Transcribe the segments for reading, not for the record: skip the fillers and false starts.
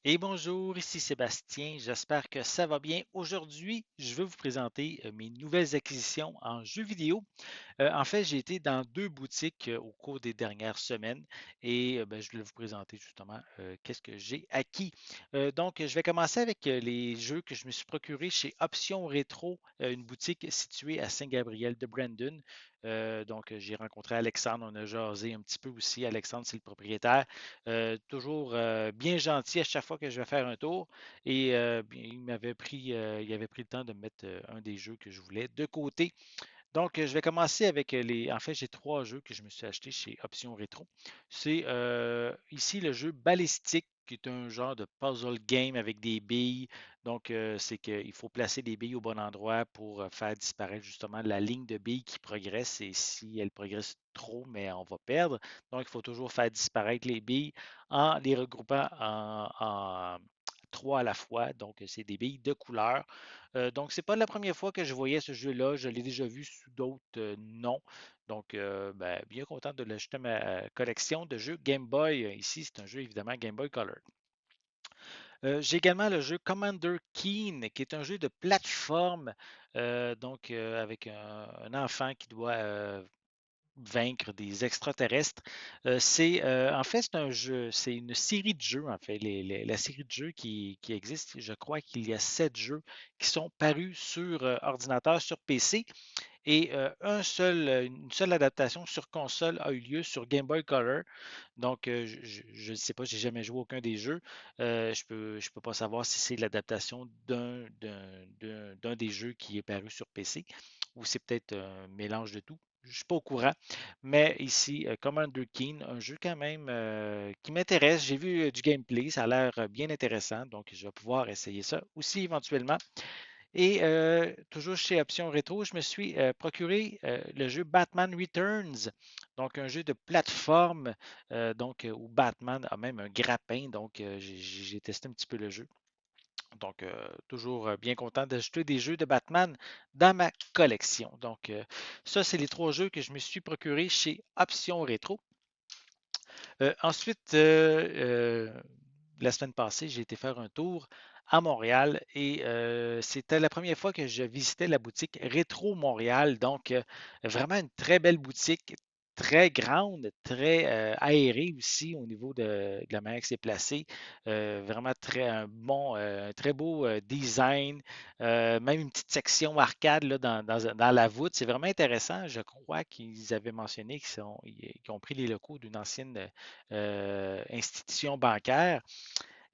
Et bonjour, ici Sébastien, j'espère que ça va bien. Aujourd'hui, je vais vous présenter mes nouvelles acquisitions en jeux vidéo. En fait, j'ai été dans deux boutiques au cours des dernières semaines et ben, je voulais vous présenter justement qu'est-ce que j'ai acquis. Donc, je vais commencer avec les jeux que je me suis procurés chez Option Rétro, une boutique située à Saint-Gabriel de Brandon. Donc, j'ai rencontré Alexandre, on a jasé un petit peu aussi. Alexandre, c'est le propriétaire. Toujours bien gentil à chaque fois que je vais faire un tour. Et il avait pris le temps de mettre un des jeux que je voulais de côté. Donc, je vais commencer avec les. En fait, j'ai trois jeux que je me suis achetés chez Option Rétro. C'est ici le jeu Ballistique, qui est un genre de puzzle game avec des billes. Donc, c'est qu'il faut placer des billes au bon endroit pour faire disparaître justement la ligne de billes qui progresse. Et si elle progresse trop, mais on va perdre. Donc, il faut toujours faire disparaître les billes en les regroupant en trois à la fois. Donc, c'est des billes de couleur. Donc, c'est pas la première fois que je voyais ce jeu-là. Je l'ai déjà vu sous d'autres noms. Donc, ben, bien content de l'ajouter à ma collection de jeux Game Boy. Ici, c'est un jeu évidemment Game Boy Color. J'ai également le jeu Commander Keen, qui est un jeu de plateforme, avec un enfant qui doit vaincre des extraterrestres. En fait, c'est un jeu, c'est une série de jeux, en fait. La série de jeux qui existe, je crois qu'il y a 7 jeux qui sont parus sur ordinateur, sur PC, et une seule adaptation sur console a eu lieu sur Game Boy Color. Donc, je ne sais pas, j'ai jamais joué aucun des jeux. Je peux pas savoir si c'est l'adaptation d'un des jeux qui est paru sur PC ou c'est peut-être un mélange de tout. Je ne suis pas au courant. Mais ici, Commander Keen, un jeu quand même qui m'intéresse. J'ai vu du gameplay, ça a l'air bien intéressant. Donc, je vais pouvoir essayer ça aussi éventuellement. Et toujours chez Option Rétro, je me suis procuré le jeu Batman Returns, donc un jeu de plateforme, où Batman a même un grappin. Donc, j'ai testé un petit peu le jeu. Donc, toujours bien content d'ajouter des jeux de Batman dans ma collection. Donc, ça, c'est les trois jeux que je me suis procurés chez Option Rétro. Ensuite, la semaine passée, j'ai été faire un tour à Montréal et c'était la première fois que je visitais la boutique Rétro Montréal. Donc, vraiment une très belle boutique, très grande, très aérée aussi au niveau de la manière que c'est placé. Vraiment un très bew design. Même une petite section arcade là, dans la voûte. C'est vraiment intéressant. Je crois qu'ils avaient mentionné qu'ils ont pris les locaux d'une ancienne institution bancaire.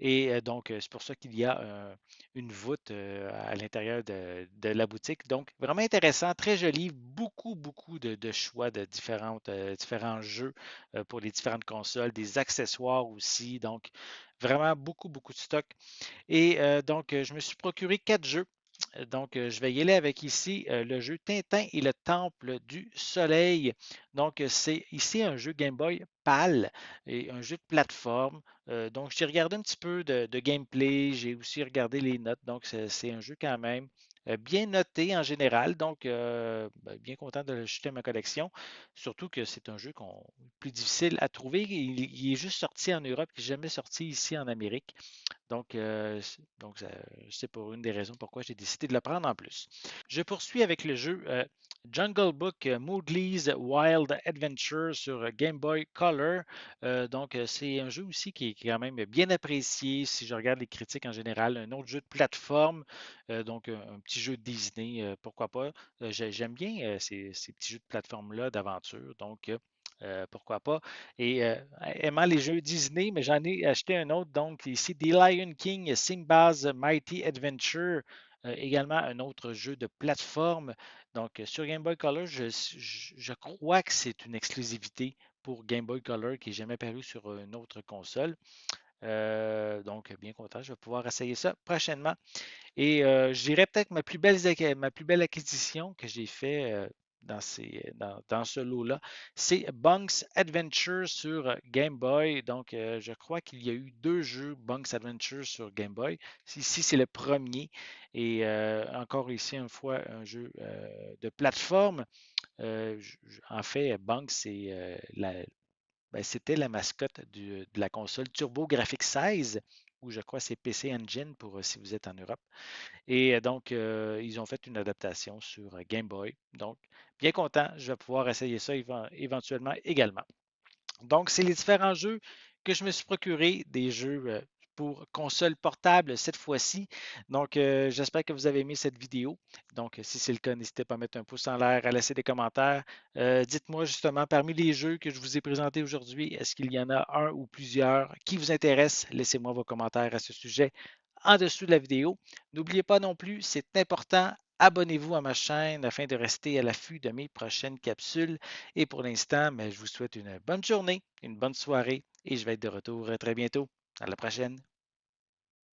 Et donc, c'est pour ça qu'il y a une voûte à l'intérieur de la boutique. Donc, vraiment intéressant, très joli, beaucoup de choix de différents jeux pour les différentes consoles, des accessoires aussi. Donc, vraiment beaucoup de stock. Et donc, je me suis procuré 4 jeux. Donc, je vais y aller avec ici le jeu Tintin et le Temple du Soleil. Donc, c'est ici un jeu Game Boy PAL et un jeu de plateforme. Donc, j'ai regardé un petit peu de gameplay, j'ai aussi regardé les notes. Donc, c'est un jeu quand même bien noté en général. Donc, ben, bien content de l'ajouter à ma collection. Surtout que c'est un jeu plus difficile à trouver. Il est juste sorti en Europe, il n'est jamais sorti ici en Amérique. Donc, c'est pour une des raisons pourquoi j'ai décidé de le prendre en plus. Je poursuis avec le jeu Jungle Book Mowgli's Wild Adventure sur Game Boy Color. C'est un jeu aussi qui est quand même bien apprécié si je regarde les critiques en général. Un autre jeu de plateforme, un petit jeu de Disney, pourquoi pas. J'aime bien ces petits jeux de plateforme-là, d'aventure. Donc, pourquoi pas. Et aimant les jeux Disney, mais j'en ai acheté un autre, donc ici, The Lion King, Simba's Mighty Adventure, également un autre jeu de plateforme. Donc, sur Game Boy Color, je crois que c'est une exclusivité pour Game Boy Color qui n'est jamais paru sur une autre console. Donc, bien content, je vais pouvoir essayer ça prochainement. Et je dirais peut-être ma plus belle acquisition que j'ai fait dans ce lot-là, c'est Bunk's Adventure sur Game Boy. Donc, je crois qu'il y a eu 2 jeux Bunk's Adventure sur Game Boy. Ici, c'est le premier. Et encore ici, une fois, un jeu de plateforme. En fait, Bunk, c'était la mascotte de la console TurboGrafx 16. ou je crois c'est PC Engine pour si vous êtes en Europe. Et donc, ils ont fait une adaptation sur Game Boy. Donc, bien content, je vais pouvoir essayer ça éventuellement également. Donc, c'est les différents jeux que je me suis procuré, des jeux pour console portable cette fois-ci. Donc, j'espère que vous avez aimé cette vidéo. Donc, si c'est le cas, n'hésitez pas à mettre un pouce en l'air, à laisser des commentaires. Dites-moi justement, parmi les jeux que je vous ai présentés aujourd'hui, est-ce qu'il y en a un ou plusieurs qui vous intéressent? Laissez-moi vos commentaires à ce sujet en dessous de la vidéo. N'oubliez pas non plus, c'est important, abonnez-vous à ma chaîne afin de rester à l'affût de mes prochaines capsules. Et pour l'instant, je vous souhaite une bonne journée, une bonne soirée et je vais être de retour très bientôt. À la prochaine.